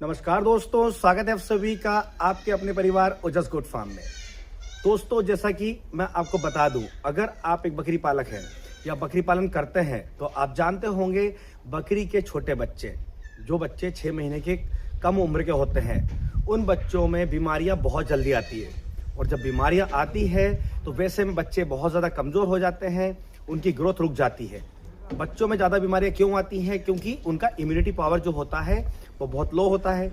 नमस्कार दोस्तों, स्वागत है आप सभी का आपके अपने परिवार ओजस गोट फार्म में। दोस्तों, जैसा कि मैं आपको बता दूं, अगर आप एक बकरी पालक हैं या बकरी पालन करते हैं तो आप जानते होंगे बकरी के छोटे बच्चे, जो बच्चे 6 महीने के कम उम्र के होते हैं, उन बच्चों में बीमारियां बहुत जल्दी आती है। और जब बीमारियां आती है तो वैसे में बच्चे बहुत ज़्यादा कमज़ोर हो जाते हैं, उनकी ग्रोथ रुक जाती है। बच्चों में ज़्यादा बीमारियां क्यों आती हैं? क्योंकि उनका इम्यूनिटी पावर जो होता है वो बहुत लो होता है,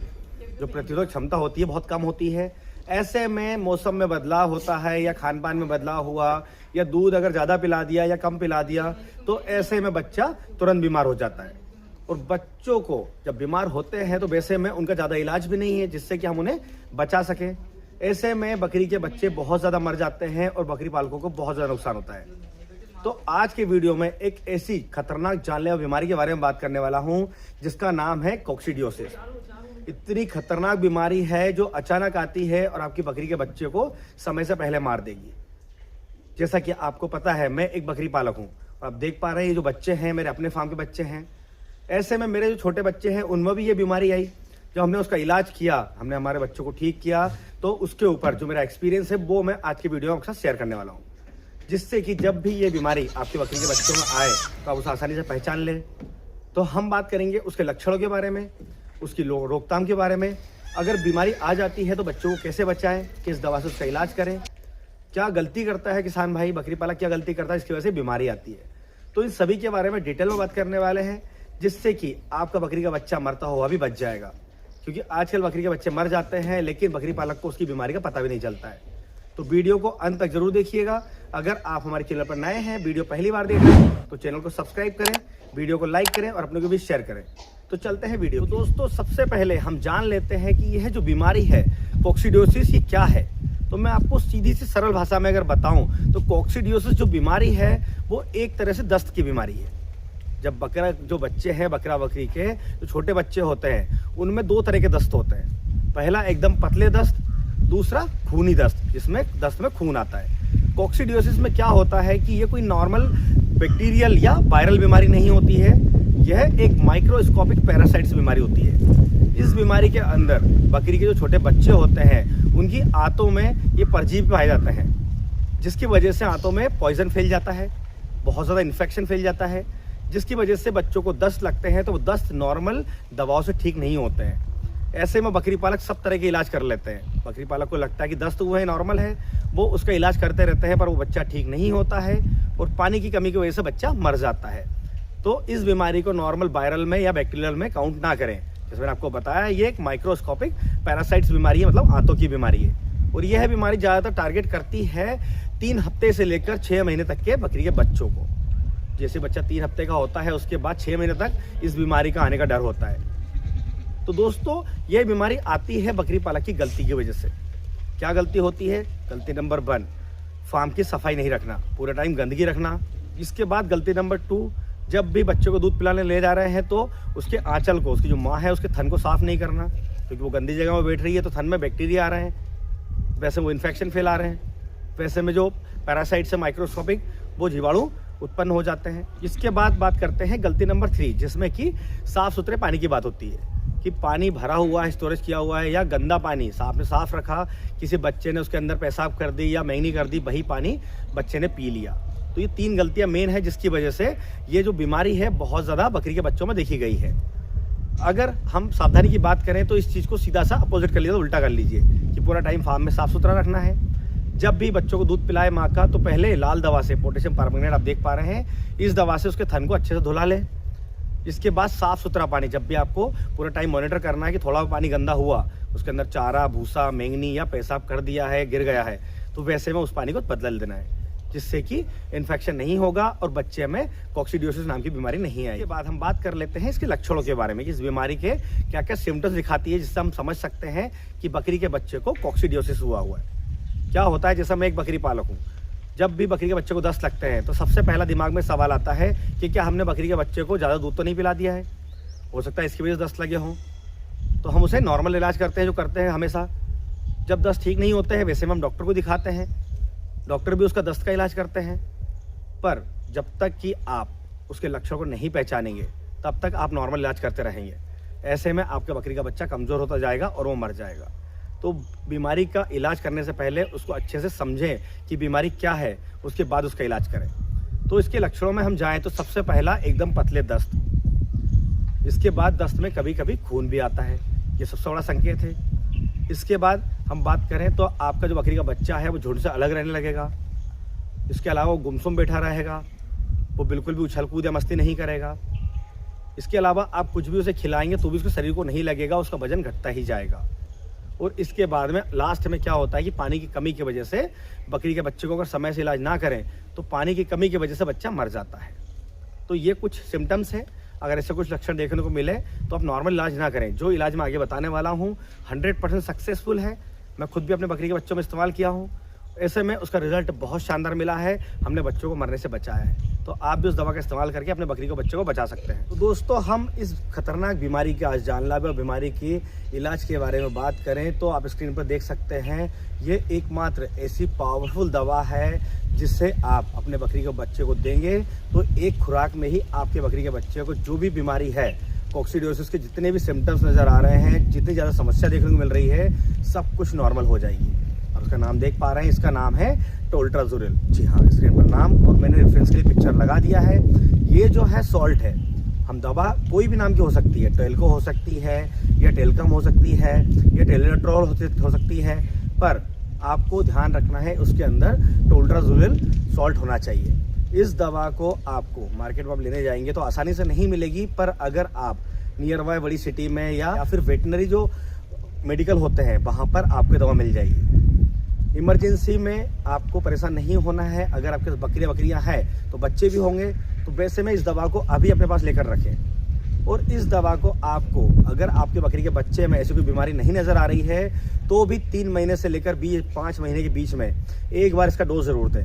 जो प्रतिरोधक क्षमता होती है बहुत कम होती है। ऐसे में मौसम में बदलाव होता है या खान पान में बदलाव हुआ या दूध अगर ज़्यादा पिला दिया या कम पिला दिया तो ऐसे में बच्चा तुरंत बीमार हो जाता है। और बच्चों को जब बीमार होते हैं तो वैसे में उनका ज़्यादा इलाज भी नहीं है जिससे कि हम उन्हें बचा सकें। ऐसे में बकरी के बच्चे बहुत ज़्यादा मर जाते हैं और बकरी पालकों को बहुत ज़्यादा नुकसान होता है। तो आज के वीडियो में एक ऐसी खतरनाक जानलेवा बीमारी के बारे में बात करने वाला हूं जिसका नाम है कोक्सीडियोसिस। इतनी खतरनाक बीमारी है जो अचानक आती है और आपकी बकरी के बच्चे को समय से पहले मार देगी। जैसा कि आपको पता है, मैं एक बकरी पालक हूं और आप देख पा रहे हैं ये जो बच्चे हैं मेरे अपने फार्म के बच्चे हैं। ऐसे में मेरे जो छोटे बच्चे हैं उनमें भी ये बीमारी आई। जब हमने उसका इलाज किया, हमने हमारे बच्चों को ठीक किया, तो उसके ऊपर जो मेरा एक्सपीरियंस है वो मैं आज की वीडियो में आपके साथ शेयर करने वाला हूँ, जिससे कि जब भी ये बीमारी आपकी बकरी के बच्चों में आए तो आप उसे आसानी से पहचान लें। तो हम बात करेंगे उसके लक्षणों के बारे में, उसकी रोकथाम के बारे में। अगर बीमारी आ जाती है तो बच्चों को कैसे बचाएं, किस दवा से उसका इलाज करें, क्या गलती करता है किसान भाई, बकरी पालक क्या गलती करता है इसकी वजह से बीमारी आती है। तो इन सभी के बारे में डिटेल में बात करने वाले हैं, जिससे कि आपका बकरी का बच्चा मरता हुआ भी बच जाएगा। क्योंकि आजकल बकरी के बच्चे मर जाते हैं लेकिन बकरी पालक को उसकी बीमारी का पता भी नहीं चलता है। तो वीडियो को अंत तक जरूर देखिएगा। अगर आप हमारे चैनल पर नए हैं, वीडियो पहली बार देख रहे हैं तो चैनल को सब्सक्राइब करें, वीडियो को लाइक करें और अपने को भी शेयर करें। तो चलते हैं वीडियो। तो दोस्तों, सबसे पहले हम जान लेते हैं कि यह जो बीमारी है कोक्सीडियोसिस, ये क्या है। तो मैं आपको सीधी सी सरल भाषा में अगर बताऊं तो कोक्सीडियोसिस जो बीमारी है वो एक तरह से दस्त की बीमारी है। जब जो बच्चे हैं बकरा बकरी के जो छोटे बच्चे होते हैं उनमें 2 तरह के दस्त होते हैं। पहला एकदम पतले दस्त, दूसरा खूनी दस्त, जिसमें दस्त में खून आता है। कोक्सीडियोसिस में क्या होता है कि ये कोई नॉर्मल बैक्टीरियल या वायरल बीमारी नहीं होती है, यह एक माइक्रोस्कोपिक पैरासाइट्स बीमारी होती है। इस बीमारी के अंदर बकरी के जो छोटे बच्चे होते हैं उनकी आंतों में ये परजीवी पाए जाते हैं, जिसकी वजह से आंतों में पॉइजन फैल जाता है, बहुत ज़्यादा इन्फेक्शन फैल जाता है, जिसकी वजह से बच्चों को दस्त लगते हैं। तो वो दस्त नॉर्मल दवाओं से ठीक नहीं होते हैं। ऐसे में बकरी पालक सब तरह के इलाज कर लेते हैं। बकरी पालक को लगता है कि दस्त हुआ है, नॉर्मल है, वो उसका इलाज करते रहते हैं, पर वो बच्चा ठीक नहीं होता है और पानी की कमी की वजह से बच्चा मर जाता है। तो इस बीमारी को नॉर्मल वायरल में या बैक्टीरियल में काउंट ना करें। जैसे मैंने आपको बताया, ये एक माइक्रोस्कोपिक पैरासाइट्स बीमारी है, मतलब आंतों की बीमारी है। और यह बीमारी ज़्यादातर टारगेट करती है 3 हफ्ते से लेकर 6 महीने तक के बकरी के बच्चों को। जैसे बच्चा 3 हफ्ते का होता है उसके बाद 6 महीने तक इस बीमारी का आने का डर होता है। तो दोस्तों, यह बीमारी आती है बकरी पालक की गलती की वजह से। क्या गलती होती है? गलती नंबर 1, फार्म की सफाई नहीं रखना, पूरे टाइम गंदगी रखना। इसके बाद गलती नंबर 2, जब भी बच्चे को दूध पिलाने ले जा रहे हैं तो उसके आंचल को, उसकी जो माँ है उसके थन को साफ नहीं करना, क्योंकि वो गंदी जगह में बैठ रही है तो थन में बैक्टीरिया आ रहे हैं, वैसे वो इन्फेक्शन फैला रहे हैं, वैसे में जो पैरासाइट्स है माइक्रोस्कोपिक वो जीवाणु उत्पन्न हो जाते हैं। इसके बाद बात करते हैं गलती नंबर 3, जिसमें कि साफ सुथरे पानी की बात होती है कि पानी भरा हुआ है, स्टोरेज किया हुआ है, या गंदा पानी आपने साफ रखा, किसी बच्चे ने उसके अंदर पेशाब कर दी या मैंगनी कर दी, वही पानी बच्चे ने पी लिया। तो ये 3 गलतियां मेन है जिसकी वजह से ये जो बीमारी है बहुत ज़्यादा बकरी के बच्चों में देखी गई है। अगर हम सावधानी की बात करें तो इस चीज़ को सीधा सा अपोजिट कर लीजिए, उल्टा कर लीजिए कि पूरा टाइम फार्म में साफ सुथरा रखना है। जब भी बच्चों को दूध पिलाए माँ का तो पहले लाल दवा से, पोटेशियम परमंगनेट आप देख पा रहे हैं, इस दवा से उसके थन को अच्छे से धुला लें। इसके बाद साफ सुथरा पानी, जब भी आपको पूरा टाइम मॉनिटर करना है कि थोड़ा पानी गंदा हुआ, उसके अंदर चारा भूसा मैंगनी या पेशाब कर दिया है, गिर गया है, तो वैसे में उस पानी को बदल देना है, जिससे कि इन्फेक्शन नहीं होगा और बच्चे में कोक्सीडियोसिस नाम की बीमारी नहीं आएगी। इसके बाद हम बात कर लेते हैं इसके लक्षणों के बारे में कि इस बीमारी के क्या क्या सिम्टम्स दिखाती है, जिससे हम समझ सकते हैं कि बकरी के बच्चे को कोक्सीडियोसिस हुआ है। क्या होता है, जैसा मैं एक बकरी पालक हूँ, जब भी बकरी के बच्चे को दस्त लगते हैं तो सबसे पहला दिमाग में सवाल आता है कि क्या हमने बकरी के बच्चे को ज़्यादा दूध तो नहीं पिला दिया है, हो सकता है इसकी वजह से दस्त लगे हों। तो हम उसे नॉर्मल इलाज करते हैं, जो करते हैं हमेशा। जब दस्त ठीक नहीं होते हैं वैसे में हम डॉक्टर को दिखाते हैं, डॉक्टर भी उसका दस्त का इलाज करते हैं। पर जब तक कि आप उसके लक्षणों को नहीं पहचानेंगे तब तक आप नॉर्मल इलाज करते रहेंगे। ऐसे में आपके बकरी का बच्चा कमज़ोर होता जाएगा और वो मर जाएगा। तो बीमारी का इलाज करने से पहले उसको अच्छे से समझें कि बीमारी क्या है, उसके बाद उसका इलाज करें। तो इसके लक्षणों में हम जाएं तो सबसे पहला एकदम पतले दस्त, इसके बाद दस्त में कभी कभी खून भी आता है, ये सबसे बड़ा संकेत है। इसके बाद हम बात करें तो आपका जो बकरी का बच्चा है वो झुंड से अलग रहने लगेगा। इसके अलावा वो गुमसुम बैठा रहेगा, वो बिल्कुल भी उछल कूद या मस्ती नहीं करेगा। इसके अलावा आप कुछ भी उसे खिलाएंगे तो भी उसके शरीर को नहीं लगेगा, उसका वजन घटता ही जाएगा। और इसके बाद में लास्ट में क्या होता है कि पानी की कमी की वजह से बकरी के बच्चे को अगर समय से इलाज ना करें तो पानी की कमी की वजह से बच्चा मर जाता है। तो ये कुछ सिम्टम्स हैं। अगर ऐसे कुछ लक्षण देखने को मिले तो आप नॉर्मल इलाज ना करें। जो इलाज मैं आगे बताने वाला हूँ 100% सक्सेसफुल है। मैं खुद भी अपने बकरी के बच्चों में इस्तेमाल किया हूँ, ऐसे में उसका रिजल्ट बहुत शानदार मिला है। हमने बच्चों को मरने से बचाया है। तो आप भी उस दवा का इस्तेमाल करके अपने बकरी को बच्चे को बचा सकते हैं। तो दोस्तों, हम इस खतरनाक बीमारी के आज जानलेवा और बीमारी की इलाज के बारे में बात करें तो आप स्क्रीन पर देख सकते हैं, ये एकमात्र ऐसी पावरफुल दवा है जिससे आप अपने बकरी के बच्चे को देंगे तो एक खुराक में ही आपके बकरी के बच्चे को जो भी बीमारी है, कोक्सीडियोसिस के जितने भी सिम्टम्स नज़र आ रहे हैं, जितनी ज़्यादा समस्या देखने को मिल रही है, सब कुछ नॉर्मल हो जाएगी। आप इसका नाम देख पा रहे हैं, इसका नाम है टोल्ट्राजुरिल। जी हाँ, स्क्रीन पर नाम और मैंने रेफरेंस के लिए पिक्चर लगा दिया है। ये जो है सॉल्ट है। हम दवा कोई भी नाम की हो सकती है, टेल्को हो सकती है या टेलकम हो सकती है या टेलेट्रोल हो सकती है, पर आपको ध्यान रखना है उसके अंदर टोल्ट्राजुरिल सॉल्ट होना चाहिए। इस दवा को आपको मार्केट में आप लेने जाएंगे तो आसानी से नहीं मिलेगी, पर अगर आप नियर बाय बड़ी सिटी में या फिर वेटनरी जो मेडिकल होते हैं वहाँ पर आपको दवा मिल जाएगी। इमरजेंसी में आपको परेशान नहीं होना है। अगर आपके बकरियां हैं तो बच्चे भी होंगे, तो वैसे में इस दवा को अभी अपने पास लेकर रखें। और इस दवा को आपको, अगर आपके बकरी के बच्चे में ऐसी कोई बीमारी नहीं नज़र आ रही है तो भी 3 महीने से लेकर 5 महीने के बीच में एक बार इसका डोज ज़रूर दें,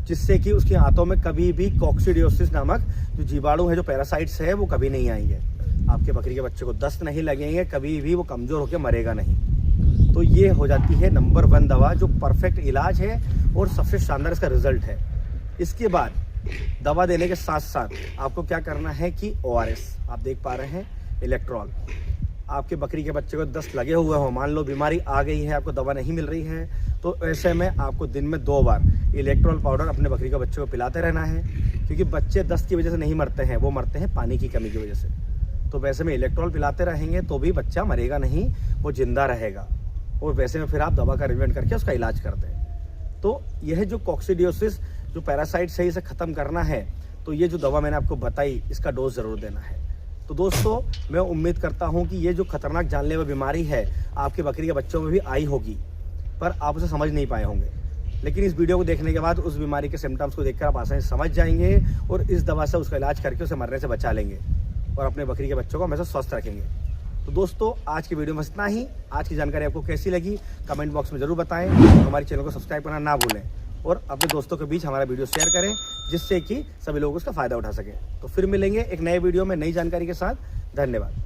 जिससे कि उसकी आंतों में कभी भी कोक्सीडियोसिस नामक जो जीवाणु है, जो पैरासाइट्स है, वो कभी नहीं आएंगे। आपके बकरी के बच्चे को दस्त नहीं लगेंगे, कभी भी वो कमज़ोर होकर मरेगा नहीं। तो ये हो जाती है नंबर 1 दवा जो परफेक्ट इलाज है और सबसे शानदार इसका रिजल्ट है। इसके बाद दवा देने के साथ साथ आपको क्या करना है कि ORS, आप देख पा रहे हैं, इलेक्ट्रॉल। आपके बकरी के बच्चे को दस्त लगे हुए हो, मान लो बीमारी आ गई है, आपको दवा नहीं मिल रही है, तो ऐसे में आपको दिन में 2 बार इलेक्ट्रॉल पाउडर अपने बकरी के बच्चे को पिलाते रहना है। क्योंकि बच्चे दस्त की वजह से नहीं मरते हैं, वो मरते हैं पानी की कमी की वजह से। तो वैसे में इलेक्ट्रॉल पिलाते रहेंगे तो भी बच्चा मरेगा नहीं, वो जिंदा रहेगा। और वैसे में फिर आप दवा का अरेंजमेंट करके उसका इलाज करते हैं। तो यह जो कोक्सीडियोसिस जो पैरासाइट्स है, इसे ख़त्म करना है तो ये जो दवा मैंने आपको बताई, इसका डोज ज़रूर देना है। तो दोस्तों, मैं उम्मीद करता हूँ कि ये जो खतरनाक जानलेवा बीमारी है आपके बकरी के बच्चों में भी आई होगी, पर आप उसे समझ नहीं पाए होंगे। लेकिन इस वीडियो को देखने के बाद उस बीमारी के सिम्टम्स को देखकर आप आसानी से समझ जाएंगे और इस दवा से उसका इलाज करके उसे मरने से बचा लेंगे और अपने बकरी के बच्चों को हमेशा स्वस्थ रखेंगे। तो दोस्तों, आज की वीडियो में इतना ही। आज की जानकारी आपको कैसी लगी कमेंट बॉक्स में ज़रूर बताएं। हमारे चैनल को सब्सक्राइब करना ना भूलें और अपने दोस्तों के बीच हमारा वीडियो शेयर करें, जिससे कि सभी लोग उसका फ़ायदा उठा सकें। तो फिर मिलेंगे एक नए वीडियो में नई जानकारी के साथ। धन्यवाद।